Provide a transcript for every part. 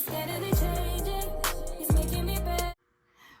steadily changing. He's making me better.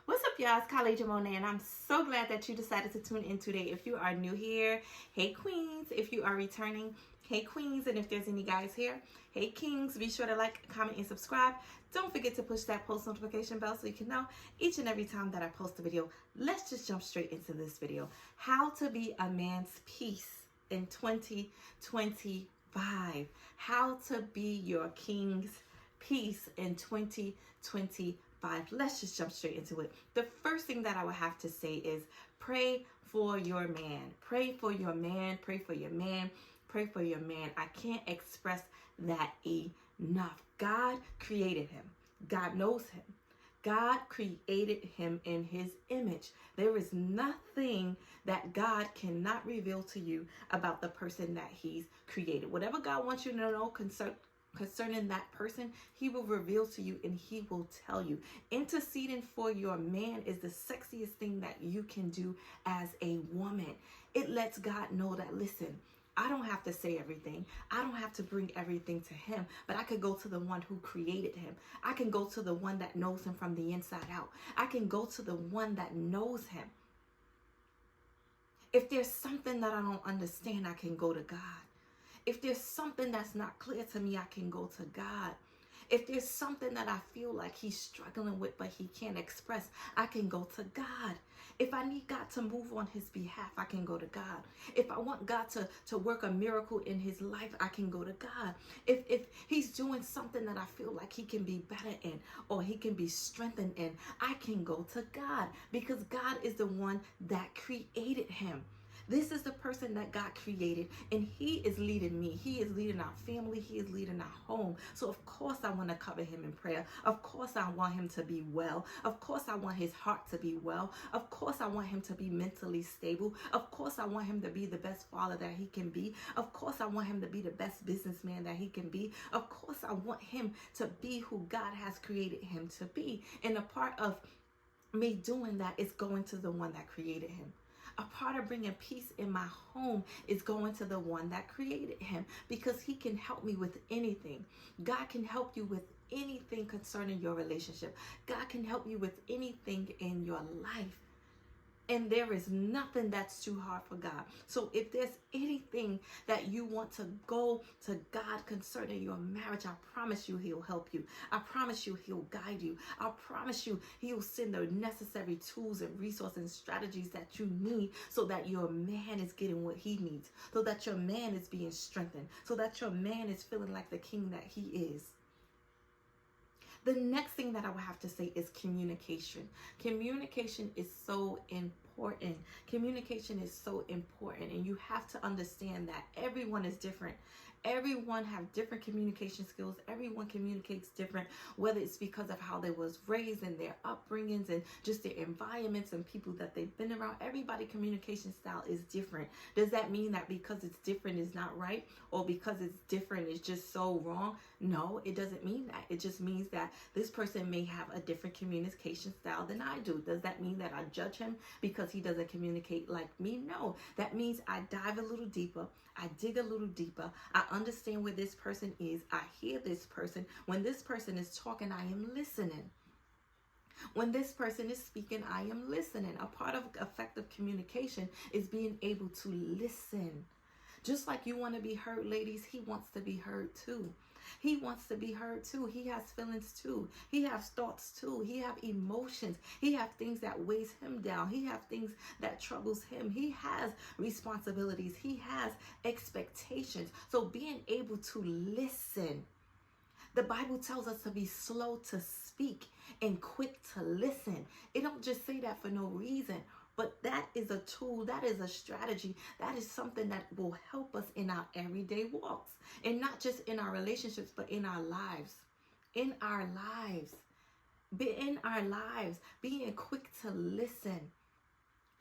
What's up, y'all? It's College Monet, and I'm so glad that you decided to tune in today. If you are new here, hey queens. If you are returning, hey queens. And if there's any guys here, hey kings. Be sure to like, comment, and subscribe. Don't forget to push that post notification bell so you can know each and every time that I post a video. Let's just jump straight into this video. How to be a man's peace in 2025. How to be your king's peace in 2025. Let's just jump straight into it. The first thing that I would have to say is pray for your man. Pray for your man. Pray for your man. Pray for your man. I can't express that enough. God created him. God knows him. God created him in his image. There is nothing that God cannot reveal to you about the person that he's created. Whatever God wants you to know concerning that person, he will reveal to you and he will tell you. Interceding for your man is the sexiest thing that you can do as a woman. It lets God know that, listen, I don't have to say everything. I don't have to bring everything to him, but I could go to the one who created him. I can go to the one that knows him from the inside out. I can go to the one that knows him. If there's something that I don't understand, I can go to God. If there's something that's not clear to me, I can go to God. If there's something that I feel like he's struggling with but he can't express, I can go to God. If I need God to move on his behalf, I can go to God. If I want God to work a miracle in his life, I can go to God. If he's doing something that I feel like he can be better in or he can be strengthened in, I can go to God because God is the one that created him. This is the person that God created, and he is leading me. He is leading our family. He is leading our home. So, of course, I want to cover him in prayer. Of course, I want him to be well. Of course, I want his heart to be well. Of course, I want him to be mentally stable. Of course, I want him to be the best father that he can be. Of course, I want him to be the best businessman that he can be. Of course, I want him to be who God has created him to be. And a part of me doing that is going to the one that created him. A part of bringing peace in my home is going to the one that created him because he can help me with anything. God can help you with anything concerning your relationship. God can help you with anything in your life. And there is nothing that's too hard for God. So if there's anything that you want to go to God concerning your marriage, I promise you he'll help you. I promise you he'll guide you. I promise you he'll send the necessary tools and resources and strategies that you need so that your man is getting what he needs, so that your man is being strengthened, so that your man is feeling like the king that he is. The next thing that I would have to say is communication. Communication is so important. Communication is so important, and you have to understand that everyone is different. Everyone have different communication skills. Everyone communicates different, whether it's because of how they was raised and their upbringings and just their environments and people that they've been around. Everybody's communication style is different. Does that mean that because it's different is not right, or because it's different is just so wrong? No, it doesn't mean that. It just means that this person may have a different communication style than I do. Does that mean that I judge him because he doesn't communicate like me? No, that means I dive a little deeper. I dig a little deeper. I understand where this person is. I hear this person. When this person is talking, I am listening. When this person is speaking, I am listening. A part of effective communication is being able to listen. Just like you want to be heard, ladies, he wants to be heard too. He wants to be heard too. He has feelings too. He has thoughts too. He has emotions. He has things that weighs him down. He has things that troubles him. He has responsibilities. He has expectations. So being able to listen. The Bible tells us to be slow to speak and quick to listen. It don't just say that for no reason. But that is a tool, that is a strategy, that is something that will help us in our everyday walks. And not just in our relationships, but in our lives. In our lives. In our lives. Being quick to listen.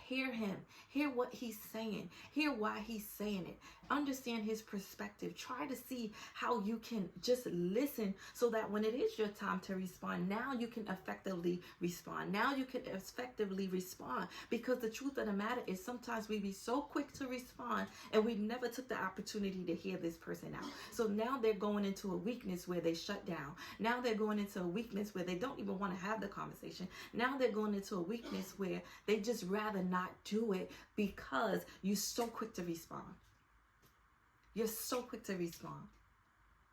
Hear him. Hear what he's saying. Hear why he's saying it. Understand his perspective. Try to see how you can just listen so that when it is your time to respond, now you can effectively respond. Now you can effectively respond, because the truth of the matter is sometimes we be so quick to respond and we never took the opportunity to hear this person out. So now they're going into a weakness where they shut down. Now they're going into a weakness where they don't even want to have the conversation. Now they're going into a weakness where they just rather not do it because you're so quick to respond. You're so quick to respond.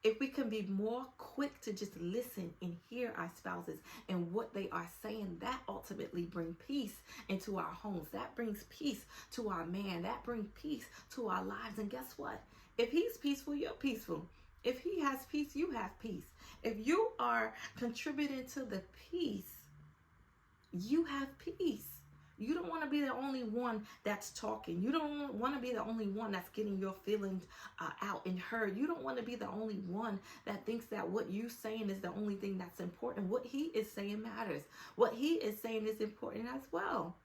If we can be more quick to just listen and hear our spouses and what they are saying, that ultimately brings peace into our homes. That brings peace to our man. That brings peace to our lives. And guess what? If he's peaceful, you're peaceful. If he has peace, you have peace. If you are contributing to the peace, you have peace. You don't want to be the only one that's talking. You don't want to be the only one that's getting your feelings out and heard. You don't want to be the only one that thinks that what you're saying is the only thing that's important. What he is saying matters. What he is saying is important as well.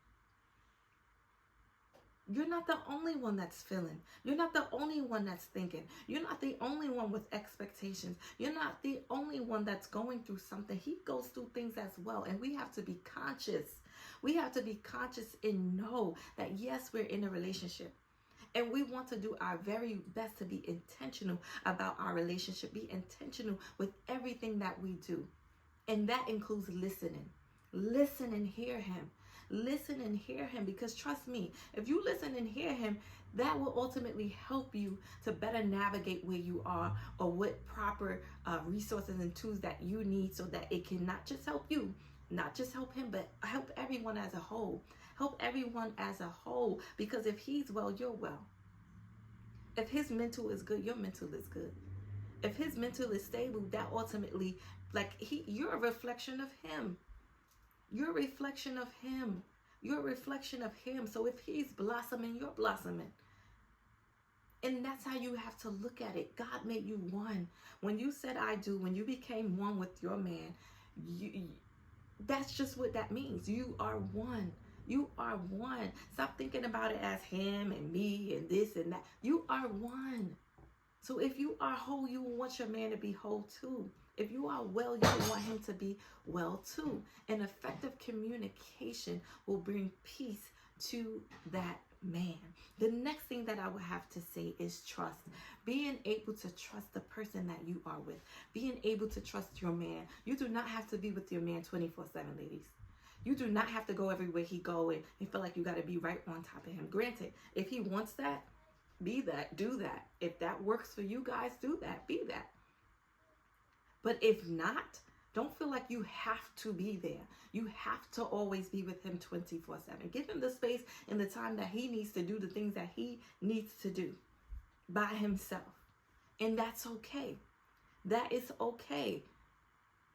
You're not the only one that's feeling. You're not the only one that's thinking. You're not the only one with expectations. You're not the only one that's going through something. He goes through things as well. And we have to be conscious. We have to be conscious and know that yes, we're in a relationship. And we want to do our very best to be intentional about our relationship. Be intentional with everything that we do. And that includes listening. Listen and hear him. Listen and hear him, because trust me, if you listen and hear him, that will ultimately help you to better navigate where you are, or what proper resources and tools that you need, so that it can not just help you, not just help him, but help everyone as a whole. Help everyone as a whole, because if he's well, you're well. If his mental is good, your mental is good. If his mental is stable, that ultimately, you're a reflection of him. You're a reflection of him. You're a reflection of him. So if he's blossoming, you're blossoming. And that's how you have to look at it. God made you one. When you said I do, when you became one with your man, that's just what that means. You are one. You are one. Stop thinking about it as him and me and this and that. You are one. So if you are whole, you want your man to be whole too. If you are well, you want him to be well too. And effective communication will bring peace to that man. The next thing that I would have to say is trust. Being able to trust the person that you are with. Being able to trust your man. You do not have to be with your man 24/7, ladies. You do not have to go everywhere he go and feel like you got to be right on top of him. Granted, if he wants that, be that, do that. If that works for you guys, do that, be that. But if not, don't feel like you have to be there. You have to always be with him 24/7. Give him the space and the time that he needs to do the things that he needs to do by himself. And that's okay. That is okay.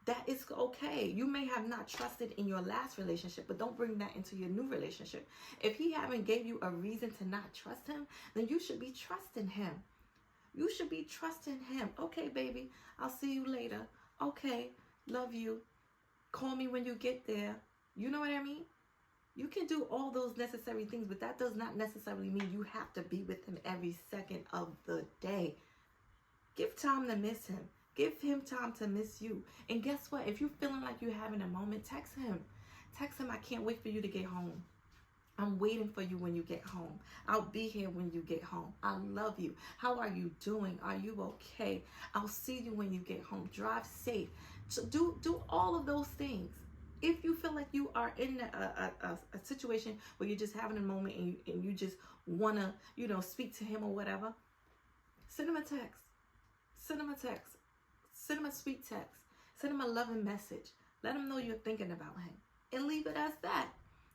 That is okay. You may have not trusted in your last relationship, but don't bring that into your new relationship. If he haven't gave you a reason to not trust him, then you should be trusting him. You should be trusting him. Okay, baby, I'll see you later. Okay, love you. Call me when you get there. You know what I mean? You can do all those necessary things, but that does not necessarily mean you have to be with him every second of the day. Give time to miss him. Give him time to miss you. And guess what? If you're feeling like you're having a moment, text him. Text him, I can't wait for you to get home. I'm waiting for you when you get home. I'll be here when you get home. I love you. How are you doing? Are you okay? I'll see you when you get home. Drive safe. So do all of those things. If you feel like you are in a situation where you're just having a moment and you just want to, speak to him or whatever, send him a text. Send him a text. Send him a sweet text. Send him a loving message. Let him know you're thinking about him. And leave it as that.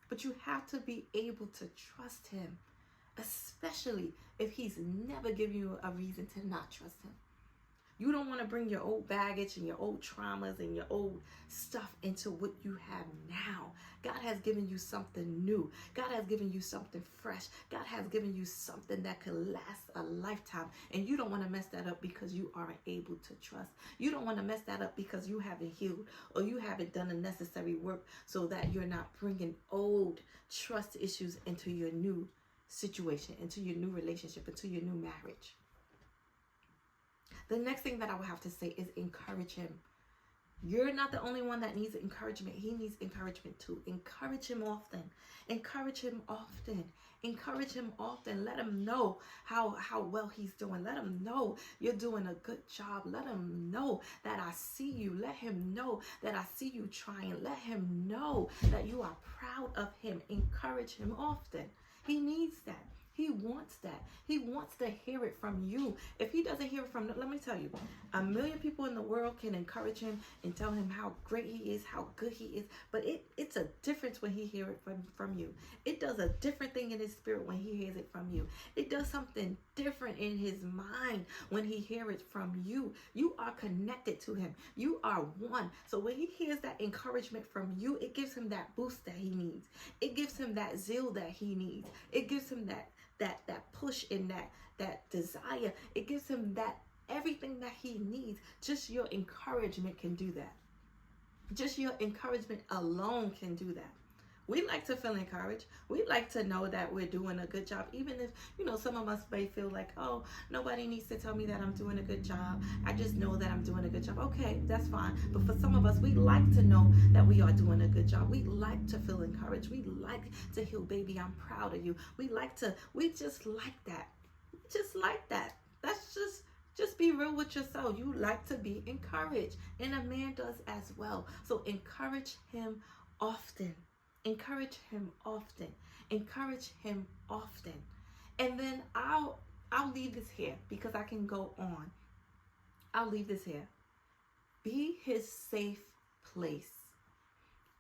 But you have to be able to trust him, especially if he's never given you a reason to not trust him. You don't want to bring your old baggage and your old traumas and your old stuff into what you have now. God has given you something new. God has given you something fresh. God has given you something that could last a lifetime. And you don't want to mess that up because you aren't able to trust. You don't want to mess that up because you haven't healed or you haven't done the necessary work so that you're not bringing old trust issues into your new situation, into your new relationship, into your new marriage. The next thing that I would have to say is encourage him. You're not the only one that needs encouragement. He needs encouragement too. Encourage him often. Encourage him often. Encourage him often. Let him know how well he's doing. Let him know you're doing a good job. Let him know that I see you. Let him know that I see you trying. Let him know that you are proud of him. Encourage him often. He needs that. He wants that. He wants to hear it from you. If he doesn't hear it from, let me tell you, 1 million people in the world can encourage him and tell him how great he is, how good he is. But it's a difference when he hears it from you. It does a different thing in his spirit when he hears it from you. It does something different in his mind when he hears it from you. You are connected to him. You are one. So when he hears that encouragement from you, it gives him that boost that he needs. It gives him that zeal that he needs. It gives him that push and that desire. It gives him that everything that he needs. Just your encouragement can do that. Just your encouragement alone can do that. We like to feel encouraged. We like to know that we're doing a good job, even if, some of us may feel like, oh, nobody needs to tell me that I'm doing a good job. I just know that I'm doing a good job. Okay, that's fine. But for some of us, we like to know that we are doing a good job. We like to feel encouraged. We like to hear, baby, I'm proud of you. We just like that. Just like that. That's just be real with yourself. You like to be encouraged. And a man does as well. So encourage him often. Encourage him often. Encourage him often. And then I'll leave this here because I can go on. I'll leave this here. Be his safe place.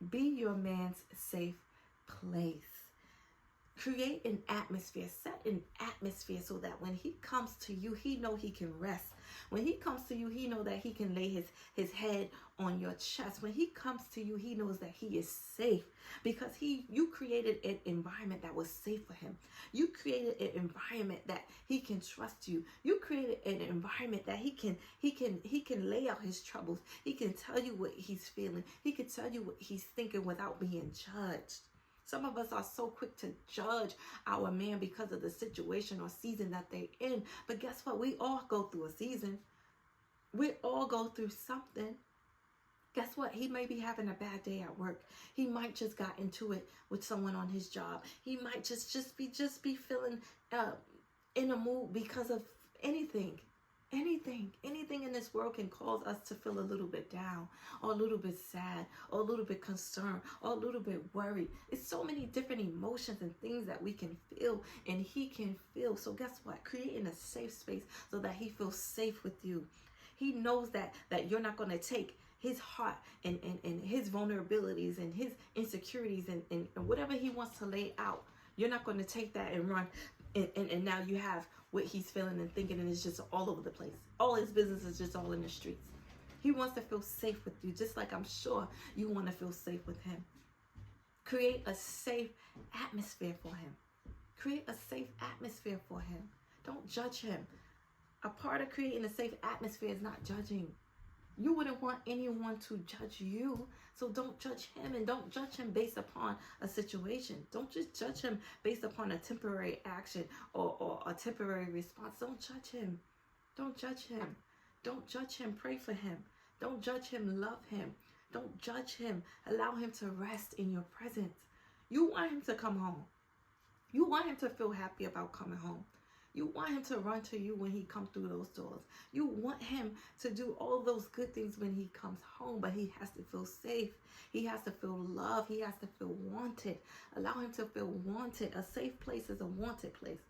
Be your man's safe place. Create an atmosphere. Set an atmosphere so that when he comes to you, he know he can rest. When he comes to you, he know that he can lay his head on your chest. When he comes to you, he knows that he is safe because you created an environment that was safe for him. You created an environment that he can trust you. You created an environment that he can lay out his troubles. He can tell you what he's feeling. He can tell you what he's thinking without being judged. Some of us are so quick to judge our man because of the situation or season that they're in. But guess what? We all go through a season. We all go through something. Guess what? He may be having a bad day at work. He might just got into it with someone on his job. He might just be feeling in a mood because of anything. Anything in this world can cause us to feel a little bit down or a little bit sad or a little bit concerned or a little bit worried. It's so many different emotions and things that we can feel and he can feel. So guess what? Creating a safe space so that he feels safe with you. He knows that you're not going to take his heart and his vulnerabilities and his insecurities and whatever he wants to lay out. You're not going to take that and run and now you have what he's feeling and thinking, and it's just all over the place. All his business is just all in the streets. He wants to feel safe with you, just like I'm sure you want to feel safe with him. Create a safe atmosphere for him. Create a safe atmosphere for him. Don't judge him. A part of creating a safe atmosphere is not judging. You wouldn't want anyone to judge you, so don't judge him, and don't judge him based upon a situation. Don't just judge him based upon a temporary action or a temporary response. Don't judge him. Don't judge him. Don't judge him. Pray for him. Don't judge him. Love him. Don't judge him. Allow him to rest in your presence. You want him to come home. You want him to feel happy about coming home. You want him to run to you when he comes through those doors. You want him to do all those good things when he comes home, but he has to feel safe. He has to feel loved. He has to feel wanted. Allow him to feel wanted. A safe place is a wanted place.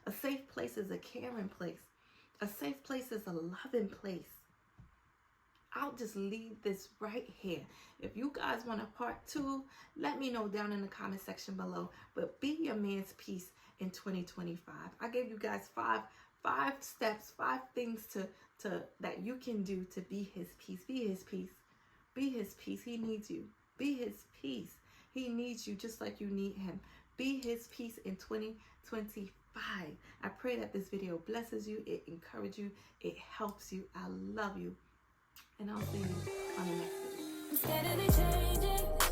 A safe place is a caring place. A safe place is a loving place. I'll just leave this right here. If you guys want a part 2, let me know down in the comment section below. But be your man's peace in 2025. I gave you guys five steps, 5 things to that you can do to be his peace. Be his peace. Be his peace. He needs you. Be his peace. He needs you just like you need him. Be his peace in 2025. I pray that this video blesses you, it encourages you, it helps you. I love you. And I'll see you on the next video. I'm steadily changing.